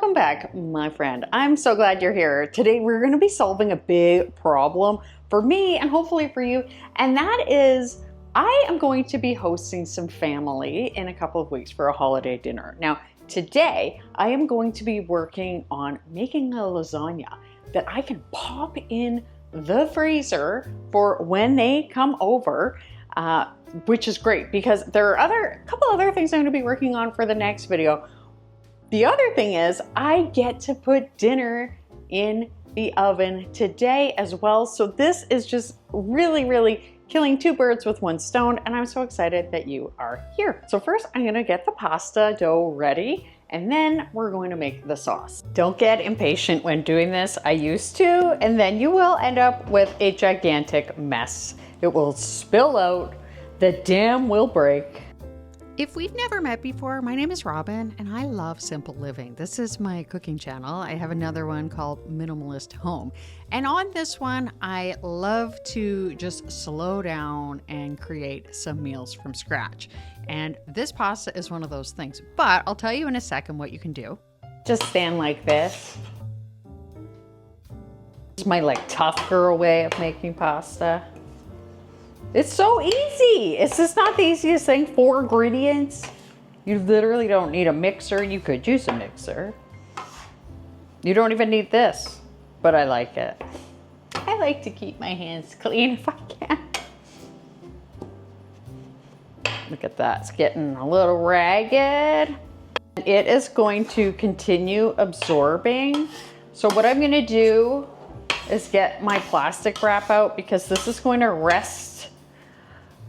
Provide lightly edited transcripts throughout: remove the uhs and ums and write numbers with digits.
Welcome back, my friend. I'm so glad you're here. Today we're going to be solving a big problem for me and hopefully for you, and that is I am going to be hosting some family in a couple of weeks for a holiday dinner. Now, today I am going to be working on making a lasagna that I can pop in the freezer for when they come over, which is great because there are a couple other things I'm going to be working on for the next video. The other thing is I get to put dinner in the oven today as well. So this is just really killing two birds with one stone, and I'm so excited that you are here. So first I'm gonna get the pasta dough ready, and then we're going to make the sauce. Don't get impatient when doing this. I used to, and then you will end up with a gigantic mess. It will spill out, the dam will break. If we've never met before, my name is Robyn and I love simple living. This is my cooking channel. I have another one called Minimalist Home. And on this one, I love to just slow down and create some meals from scratch. And this pasta is one of those things, but I'll tell you in a second what you can do. Just stand like this. It's my tough girl way of making pasta. It's so easy. It's just not the easiest thing. 4 ingredients. You literally don't need a mixer. You could use a mixer. You don't even need this, but I like it. I like to keep my hands clean if I can. Look at that. It's getting a little ragged. It is going to continue absorbing. So what I'm going to do is get my plastic wrap out because this is going to rest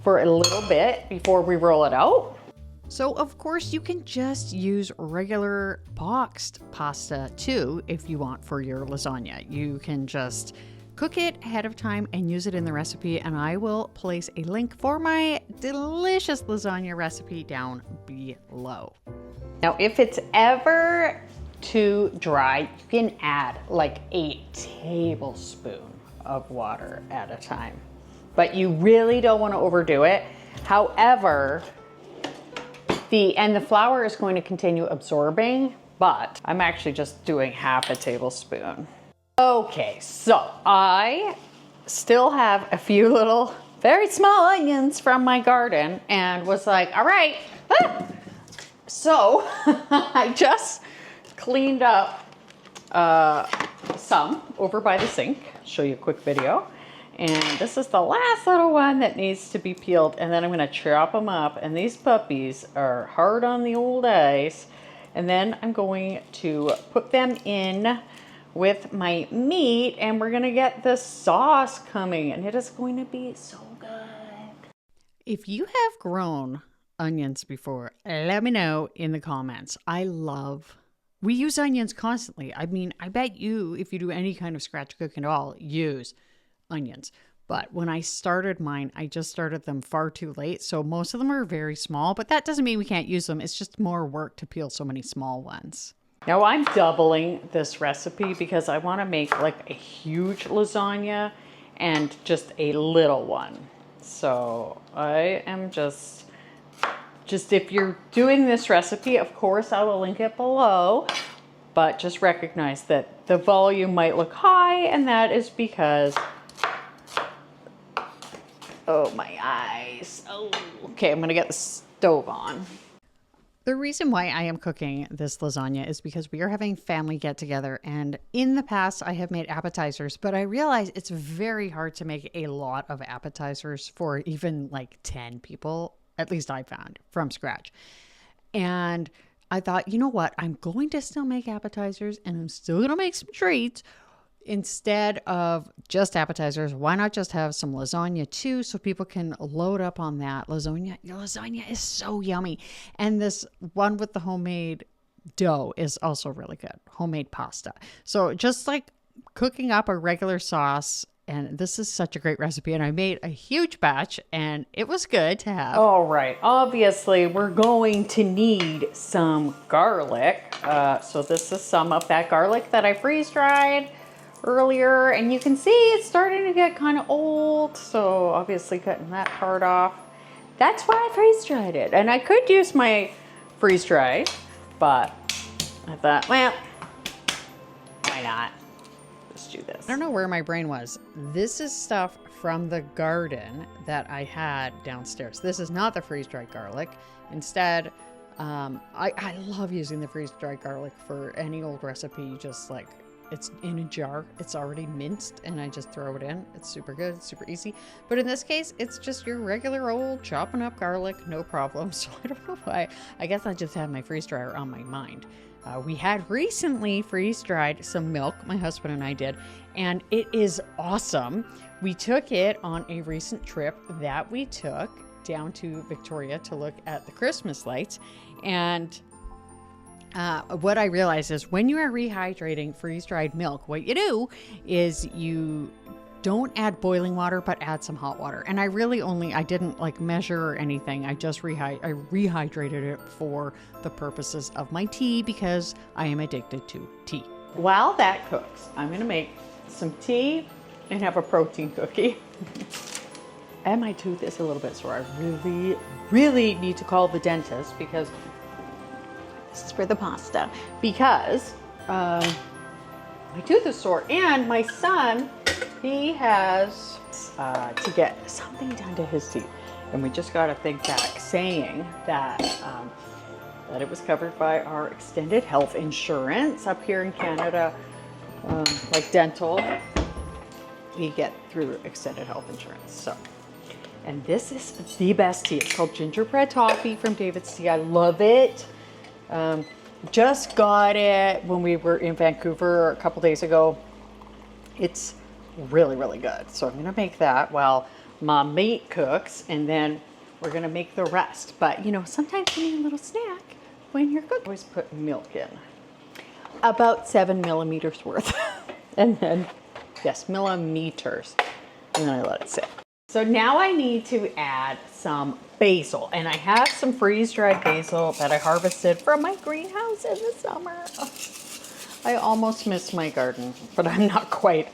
for a little bit before we roll it out. So of course you can just use regular boxed pasta too if you want for your lasagna. You can just cook it ahead of time and use it in the recipe, and I will place a link for my delicious lasagna recipe down below. Now if it's ever too dry, you can add like a tablespoon of water at a time. But you really don't want to overdo it. However, the flour is going to continue absorbing, but I'm actually just doing half a tablespoon. Okay, so I still have a few little, very small onions from my garden and was like, all right. So I just cleaned up some over by the sink. Show you a quick video. And this is the last little one that needs to be peeled, and then I'm gonna chop them up, and these puppies are hard on the old eyes. And then I'm going to put them in with my meat, and we're gonna get this sauce coming, and it is going to be so good. If you have grown onions before, let me know in the comments. We use onions constantly. I mean, I bet you, if you do any kind of scratch cooking at all, use onions. But when I started mine, I just started them far too late. So most of them are very small, but that doesn't mean we can't use them. It's just more work to peel so many small ones. Now I'm doubling this recipe because I want to make like a huge lasagna and just a little one. So I am just if you're doing this recipe, of course I will link it below, but just recognize that the volume might look high, and that is because oh, my eyes. Oh, okay, I'm gonna get the stove on. The reason why I am cooking this lasagna is because we are having family get together, and in the past I have made appetizers, but I realize it's very hard to make a lot of appetizers for even like 10 people, at least I found, from scratch. And I thought, you know what? I'm going to still make appetizers and I'm still gonna make some treats. Instead of just appetizers, why not just have some lasagna too, so people can load up on that. Lasagna is so yummy. And this one with the homemade dough is also really good. Homemade pasta. So just like cooking up a regular sauce, and this is such a great recipe, and I made a huge batch and it was good to have. All right, obviously we're going to need some garlic. So this is some of that garlic that I freeze dried earlier, and you can see it's starting to get kind of old, so obviously cutting that part off. That's why I freeze dried it, and I could use my freeze dried, but I thought, well, why not? Let's do this. I don't know where my brain was. This is stuff from the garden that I had downstairs. This is not the freeze-dried garlic. Instead, I love using the freeze-dried garlic for any old recipe. Just like, it's in a jar, it's already minced, and I just throw it in. It's super good, it's super easy. But in this case, it's just your regular old chopping up garlic, no problem. So I don't know why. I guess I just had my freeze dryer on my mind. We had recently freeze-dried some milk, my husband and I did, and it is awesome. We took it on a recent trip that we took down to Victoria to look at the Christmas lights. And what I realized is when you are rehydrating freeze-dried milk, what you do is you don't add boiling water, but add some hot water. And I didn't like measure or anything. I just rehydrated it for the purposes of my tea because I am addicted to tea. While that cooks, I'm gonna make some tea and have a protein cookie. And my tooth is a little bit sore. I really need to call the dentist because this is for the pasta. Because my tooth is sore, and my son, he has to get something done to his teeth, and we just got a thing back saying that that it was covered by our extended health insurance up here in Canada, like dental. We get through extended health insurance. So, and this is the best tea. It's called gingerbread toffee from David's Tea. I love it. Just got it when we were in Vancouver a couple days ago. It's really, really good. So I'm going to make that while my meat cooks, and then we're going to make the rest. But you know, sometimes you need a little snack when you're cooking. Always put milk in. About 7 millimeters worth. And then, yes, millimeters. And then I let it sit. So now I need to add some basil, and I have some freeze-dried basil that I harvested from my greenhouse in the summer. Oh, I almost missed my garden, but I'm not quite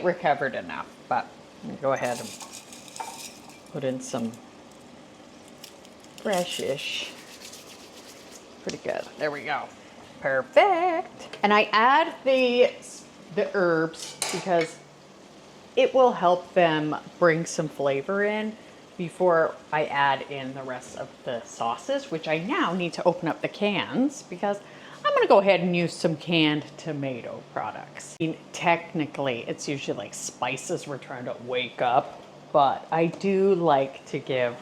recovered enough. But I'm gonna go ahead and put in some fresh-ish. Pretty good. There we go. Perfect. And I add the herbs because it will help them bring some flavor in before I add in the rest of the sauces, which I now need to open up the cans because I'm gonna go ahead and use some canned tomato products. I mean, technically, it's usually like spices we're trying to wake up, but I do like to give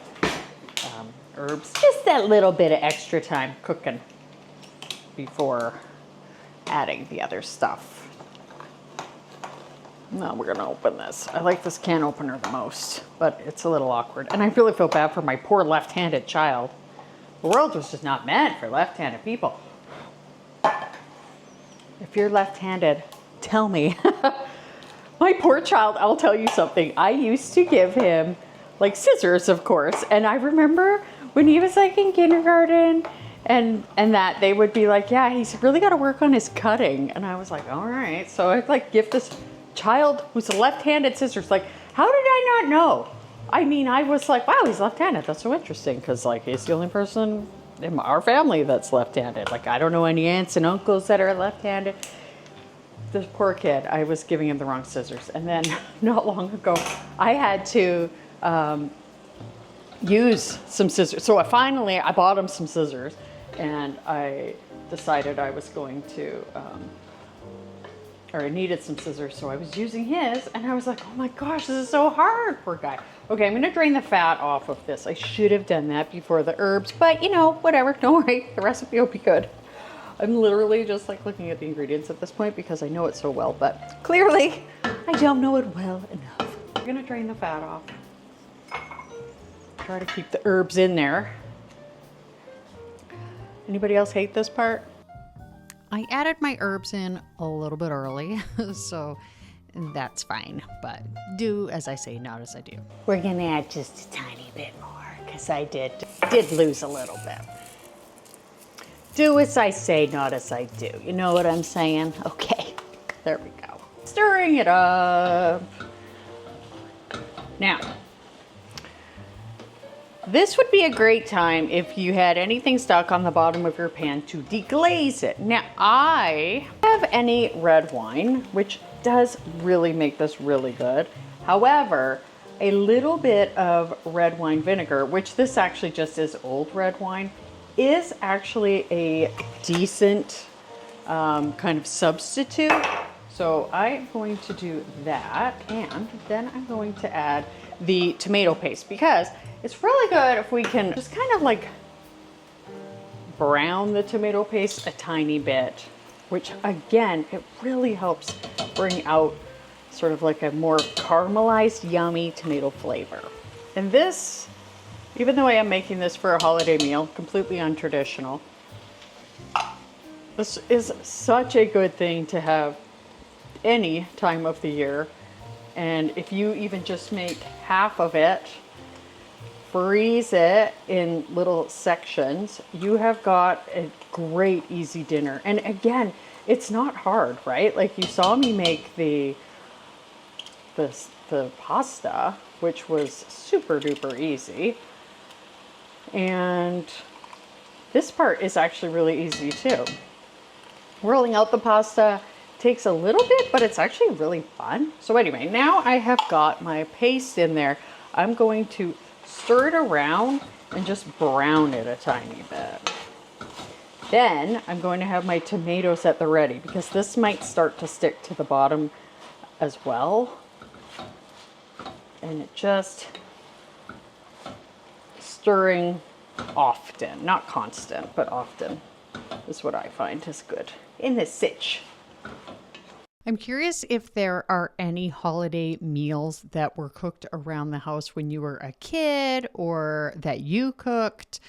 herbs just that little bit of extra time cooking before adding the other stuff. Now we're gonna open this. I like this can opener the most, but it's a little awkward. And I really feel bad for my poor left-handed child. The world was just not meant for left-handed people. If you're left-handed, tell me. My poor child, I'll tell you something. I used to give him like scissors, of course. And I remember when he was like in kindergarten and that they would be like, yeah, he's really got to work on his cutting. And I was like, all right. So I'd like give this child who's a left-handed scissors. Like, how did I not know? I mean, I was like, wow, he's left-handed. That's so interesting because like he's the only person in our family that's left-handed. Like, I don't know any aunts and uncles that are left-handed. This poor kid, I was giving him the wrong scissors. And then not long ago, I had to use some scissors. So I bought him some scissors, and I decided I was going to, or I needed some scissors, so I was using his, and I was like, oh my gosh, this is so hard, poor guy. Okay, I'm gonna drain the fat off of this. I should have done that before the herbs, but you know, whatever, don't worry, the recipe will be good. I'm literally just like looking at the ingredients at this point because I know it so well, but clearly I don't know it well enough. I'm gonna drain the fat off. Try to keep the herbs in there. Anybody else hate this part? I added my herbs in a little bit early, so that's fine. But do as I say, not as I do. We're gonna add just a tiny bit more because I did lose a little bit. Do as I say, not as I do. You know what I'm saying? Okay, there we go. Stirring it up. Now, this would be a great time if you had anything stuck on the bottom of your pan to deglaze it. Now, I have have any red wine, which does really make this really good. However, a little bit of red wine vinegar, which this actually just is old red wine, is actually a decent kind of substitute. So I'm going to do that, and then I'm going to add the tomato paste, because it's really good if we can just kind of like brown the tomato paste a tiny bit, which again, it really helps bring out sort of like a more caramelized, yummy tomato flavor. And this, even though I am making this for a holiday meal, completely untraditional, this is such a good thing to have any time of the year. And if you even just make half of it, freeze it in little sections, you have got a great easy dinner. And again, it's not hard, right? Like, you saw me make the pasta, which was super duper easy. And this part is actually really easy too. Rolling out the pasta takes a little bit, but it's actually really fun. So anyway, now I have got my paste in there. I'm going to stir it around and just brown it a tiny bit. Then I'm going to have my tomatoes at the ready, because this might start to stick to the bottom as well. And it just stirring often, not constant, but often is what I find is good in this sitch. I'm curious if there are any holiday meals that were cooked around the house when you were a kid, or that you cooked,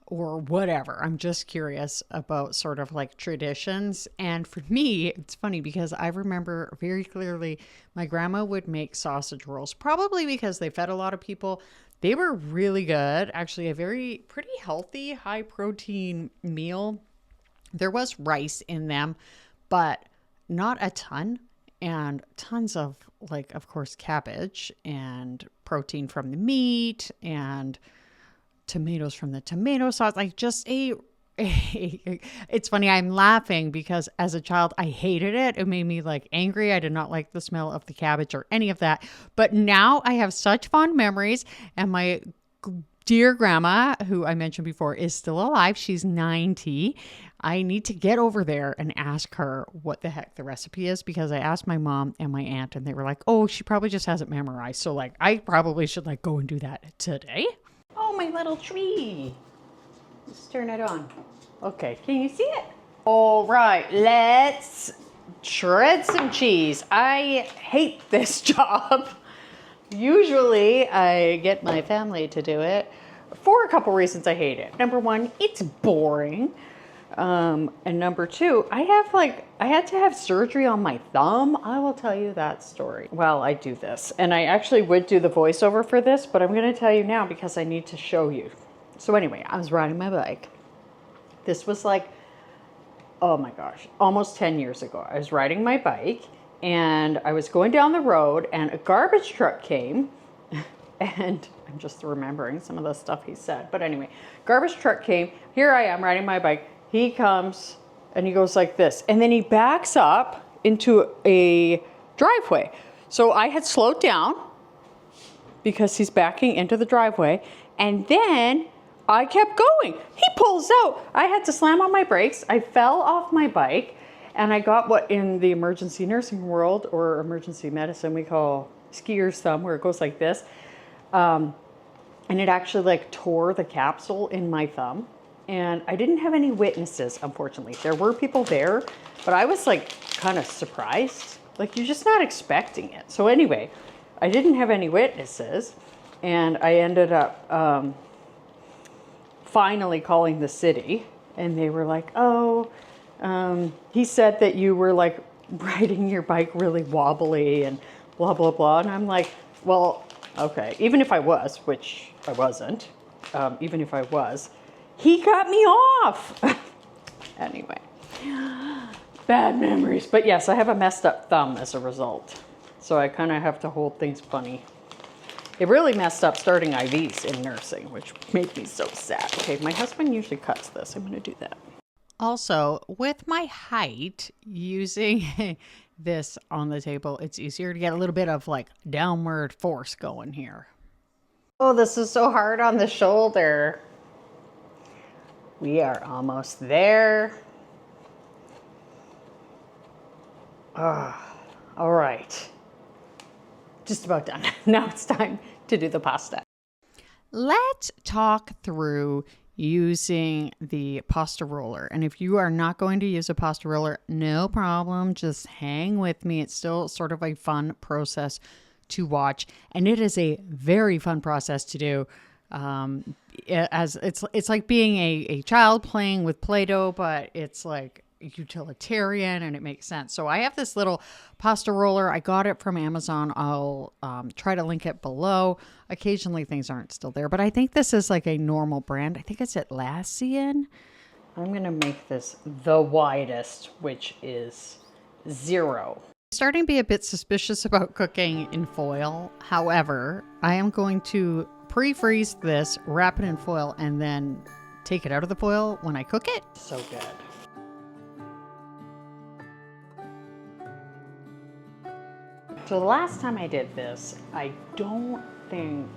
or whatever. I'm just curious about sort of like traditions. And for me, it's funny because I remember very clearly my grandma would make sausage rolls, probably because they fed a lot of people. They were really good. Actually, a pretty healthy, high protein meal. There was rice in them, but not a ton, and tons of, like, of course, cabbage and protein from the meat and tomatoes from the tomato sauce. Like, just it's funny. I'm laughing because as a child, I hated it. It made me like angry. I did not like the smell of the cabbage or any of that. But now I have such fond memories, and my dear grandma, who I mentioned before, is still alive. She's 90. I need to get over there and ask her what the heck the recipe is, because I asked my mom and my aunt and they were like, oh, she probably just has it memorized. So like, I probably should like go and do that today. Oh, my little tree. Let's turn it on. Okay, can you see it? All right, let's shred some cheese. I hate this job. Usually I get my family to do it for a couple reasons. I hate it. Number one, it's boring. And number two, I had to have surgery on my thumb. I will tell you that story while I do this. And I actually would do the voiceover for this, but I'm going to tell you now because I need to show you. So anyway, I was riding my bike. This was like, oh my gosh, almost 10 years ago. I was riding my bike and I was going down the road and a garbage truck came and I'm just remembering some of the stuff he said. But anyway, garbage truck came. Here I am riding my bike. He comes and he goes like this. And then he backs up into a driveway. So I had slowed down because he's backing into the driveway. And then I kept going. He pulls out. I had to slam on my brakes. I fell off my bike and I got what in the emergency nursing world or emergency medicine we call skier's thumb, where it goes like this. And it actually like tore the capsule in my thumb. And I didn't have any witnesses, unfortunately. There were people there, but I was like kind of surprised. Like, you're just not expecting it. So anyway, I didn't have any witnesses. And I ended up finally calling the city. And they were like, oh, he said that you were like riding your bike really wobbly and blah, blah, blah. And I'm like, well, okay, even if I was, which I wasn't, even if I was, he cut me off. Anyway, bad memories. But yes, I have a messed up thumb as a result. So I kind of have to hold things funny. It really messed up starting IVs in nursing, which made me so sad. Okay, my husband usually cuts this. I'm going to do that. Also, with my height, using this on the table, it's easier to get a little bit of like downward force going here. Oh, this is so hard on the shoulder. We are almost there. All right. Just about done. Now it's time to do the pasta. Let's talk through using the pasta roller. And if you are not going to use a pasta roller, no problem. Just hang with me. It's still sort of a fun process to watch. And it is a very fun process to do. As it's like being a child playing with Play-Doh, but it's like utilitarian and it makes sense. So I have this little pasta roller. I got it from Amazon. I'll try to link it below. Occasionally things aren't still there, but I think this is like a normal brand. I think it's Atlassian. I'm going to make this the widest, which is 0. Starting to be a bit suspicious about cooking in foil. However, I am going to pre-freeze this, wrap it in foil, and then take it out of the foil when I cook it. So good. So the last time I did this, I don't think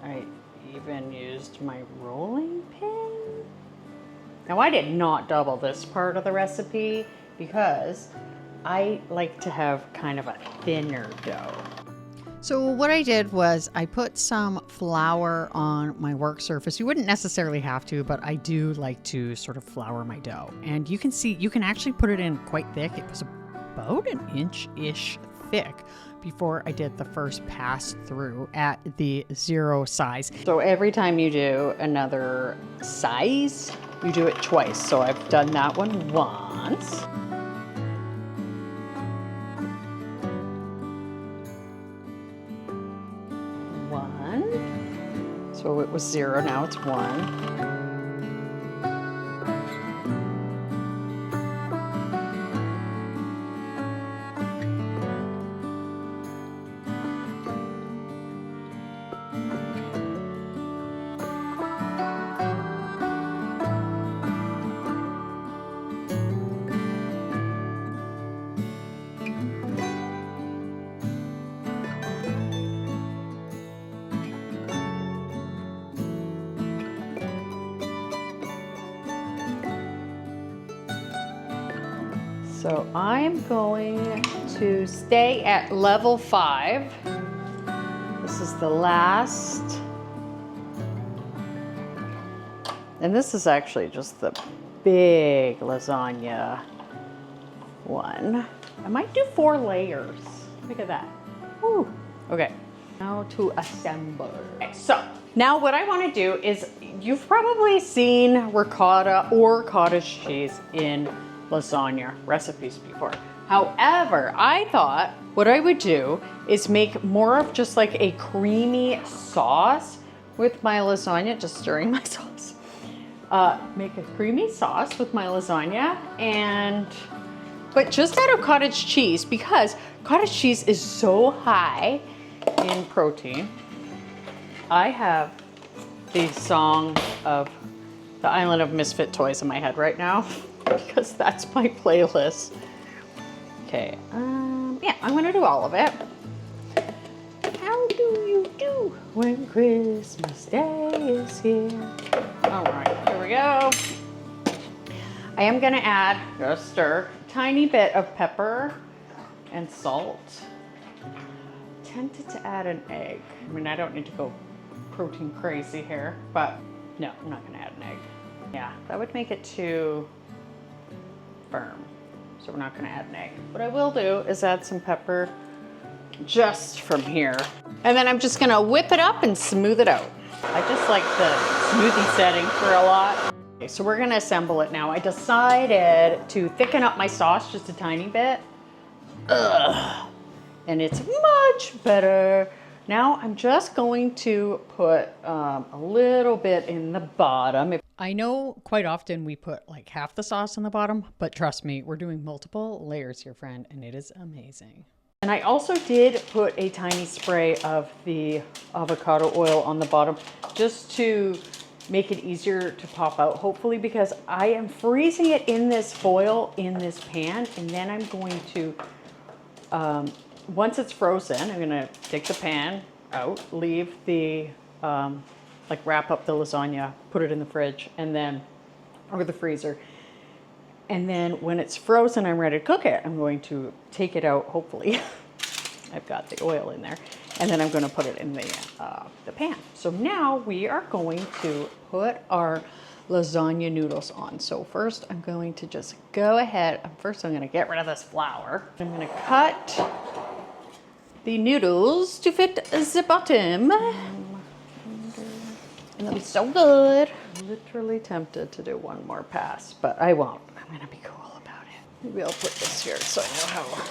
I even used my rolling pin. Now I did not double this part of the recipe because I like to have kind of a thinner dough. So what I did was I put some flour on my work surface. You wouldn't necessarily have to, but I do like to sort of flour my dough. And you can see, you can actually put it in quite thick. It was about an inch-ish thick before I did the first pass through at the 0 size. So every time you do another size, you do it twice. So I've done that one once. So it was 0, now it's 1. So I'm going to stay at level 5. This is the last. And this is actually just the big lasagna one. I might do 4 layers. Look at that. Woo. Okay, now to assemble. Okay, so now what I want to do is, you've probably seen ricotta or cottage cheese in lasagna recipes before. However, I thought what I would do is make more of just like a creamy sauce with my lasagna, just stirring my sauce. Make a creamy sauce with my lasagna, but just out of cottage cheese, because cottage cheese is so high in protein. I have the song of the Island of Misfit Toys in my head right now because that's my playlist. Okay, yeah, I'm gonna do all of it. How do you do when Christmas Day is here? All right, here we go. I am gonna add, just stir, a tiny bit of pepper and salt. Tempted to add an egg. I mean, I don't need to go protein crazy here, but no, I'm not gonna add an egg. Yeah, that would make it too firm. So we're not gonna add an egg. What I will do is add some pepper just from here. And then I'm just gonna whip it up and smooth it out. I just like the smoothie setting for a lot. Okay, so we're gonna assemble it now. I decided to thicken up my sauce just a tiny bit. Ugh. And it's much better. Now I'm just going to put a little bit in the bottom. I know quite often we put like half the sauce in the bottom, but trust me, we're doing multiple layers here, friend, and it is amazing. And I also did put a tiny spray of the avocado oil on the bottom just to make it easier to pop out, hopefully, because I am freezing it in this foil in this pan, and then I'm going to, once it's frozen, I'm gonna take the pan out, leave the, like wrap up the lasagna, put it in the fridge, and then, or the freezer. And then when it's frozen, I'm ready to cook it. I'm going to take it out, hopefully. I've got the oil in there. And then I'm going to put it in the pan. So now we are going to put our lasagna noodles on. So first I'm going to just go ahead. First I'm going to get rid of this flour. I'm going to cut the noodles to fit the bottom. And they'll be so good. I'm literally tempted to do one more pass, but I won't. I'm going to be cool about it. Maybe I'll put this here so I know how,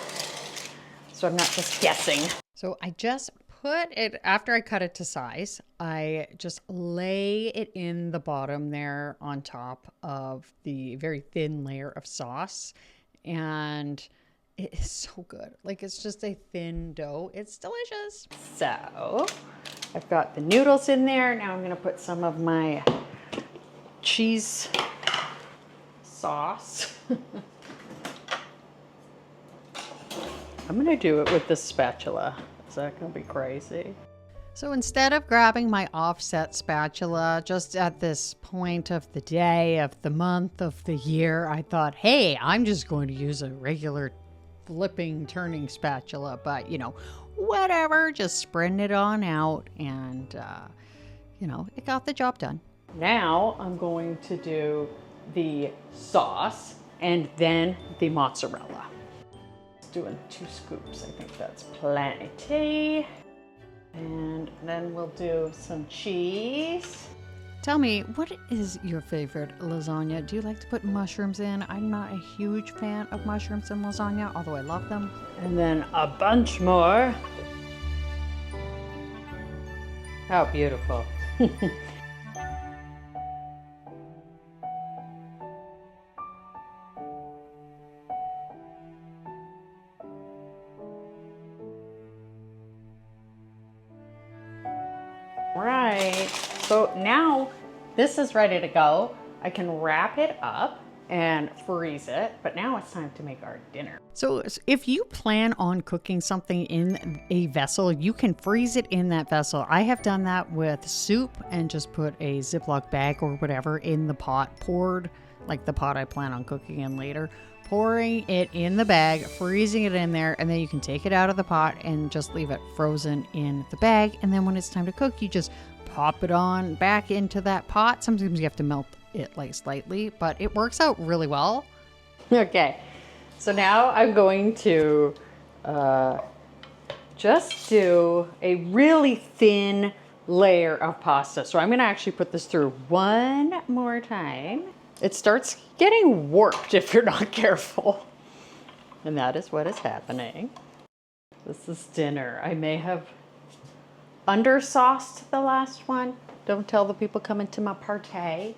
so I'm not just guessing. So I just put it, after I cut it to size, I just lay it in the bottom there on top of the very thin layer of sauce. And it is so good. Like, it's just a thin dough. It's delicious. So I've got the noodles in there. Now I'm going to put some of my cheese sauce. I'm going to do it with the spatula. Is that going to be crazy? So instead of grabbing my offset spatula just at this point of the day, of the month, of the year, I thought, hey, I'm just going to use a regular flipping, turning spatula. But, you know, whatever, just spreading it on out, and, you know, it got the job done. Now I'm going to do the sauce and then the mozzarella. Doing 2 scoops, I think that's plenty. And then we'll do some cheese. Tell me, what is your favorite lasagna? Do you like to put mushrooms in? I'm not a huge fan of mushrooms in lasagna, although I love them. And then a bunch more. How beautiful. Right, so now this is ready to go. I can wrap it up and freeze it, but now it's time to make our dinner. So if you plan on cooking something in a vessel, you can freeze it in that vessel. I have done that with soup and just put a Ziploc bag or whatever in the pot, poured, like the pot I plan on cooking in later, pouring it in the bag, freezing it in there, and then you can take it out of the pot and just leave it frozen in the bag. And then when it's time to cook, you just pop it on back into that pot. Sometimes you have to melt it like slightly, but it works out really well. Okay, so now I'm going to just do a really thin layer of pasta. So I'm going to actually put this through one more time. It starts getting warped if you're not careful. And that is what is happening. This is dinner. I may have undersauced the last one. Don't tell the people coming to my party.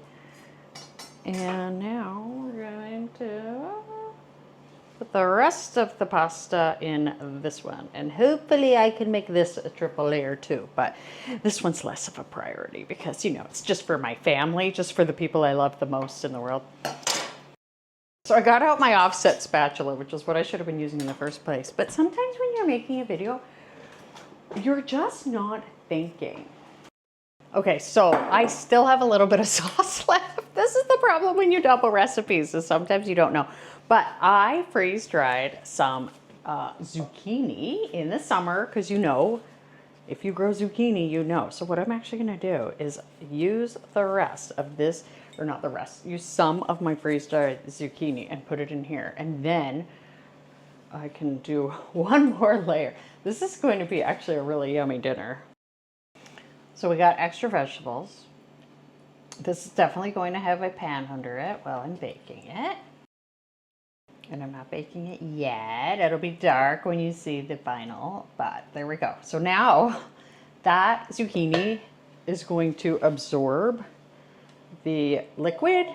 And now we're going to put the rest of the pasta in this one. And hopefully I can make this a triple layer too. But this one's less of a priority because, you know, it's just for my family, just for the people I love the most in the world. So I got out my offset spatula, which is what I should have been using in the first place. But sometimes when you're making a video, you're just not thinking. Okay, so I still have a little bit of sauce left. This is the problem when you double recipes, is sometimes you don't know. But I freeze dried some zucchini in the summer, because you know, if you grow zucchini, you know. So what I'm actually gonna do is use the rest of this, or not the rest, use some of my freeze dried zucchini and put it in here. And then I can do one more layer. This is going to be actually a really yummy dinner. So we got extra vegetables. This is definitely going to have a pan under it while I'm baking it. And I'm not baking it yet. It'll be dark when you see the final, but there we go. So now that zucchini is going to absorb the liquid.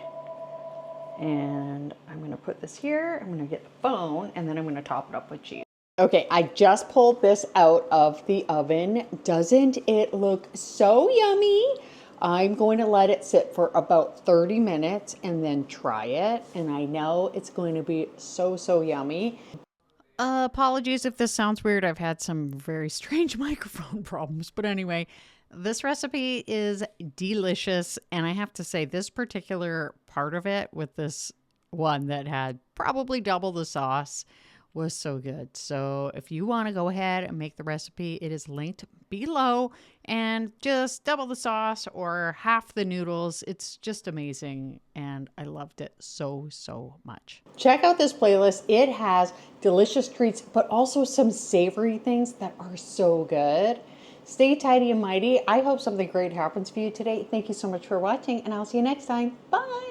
And I'm gonna put this here. I'm gonna get the bone, and then I'm gonna top it up with cheese. Okay, I just pulled this out of the oven. Doesn't it look so yummy? I'm going to let it sit for about 30 minutes and then try it. And I know it's going to be so, so yummy. Apologies if this sounds weird. I've had some very strange microphone problems. But anyway, this recipe is delicious. And I have to say, this particular part of it with this one that had probably double the sauce was so good. So if you want to go ahead and make the recipe, it is linked below, and just double the sauce or half the noodles. It's just amazing. And I loved it so, so much. Check out this playlist. It has delicious treats, but also some savory things that are so good. Stay tidy and mighty. I hope something great happens for you today. Thank you so much for watching, and I'll see you next time. Bye.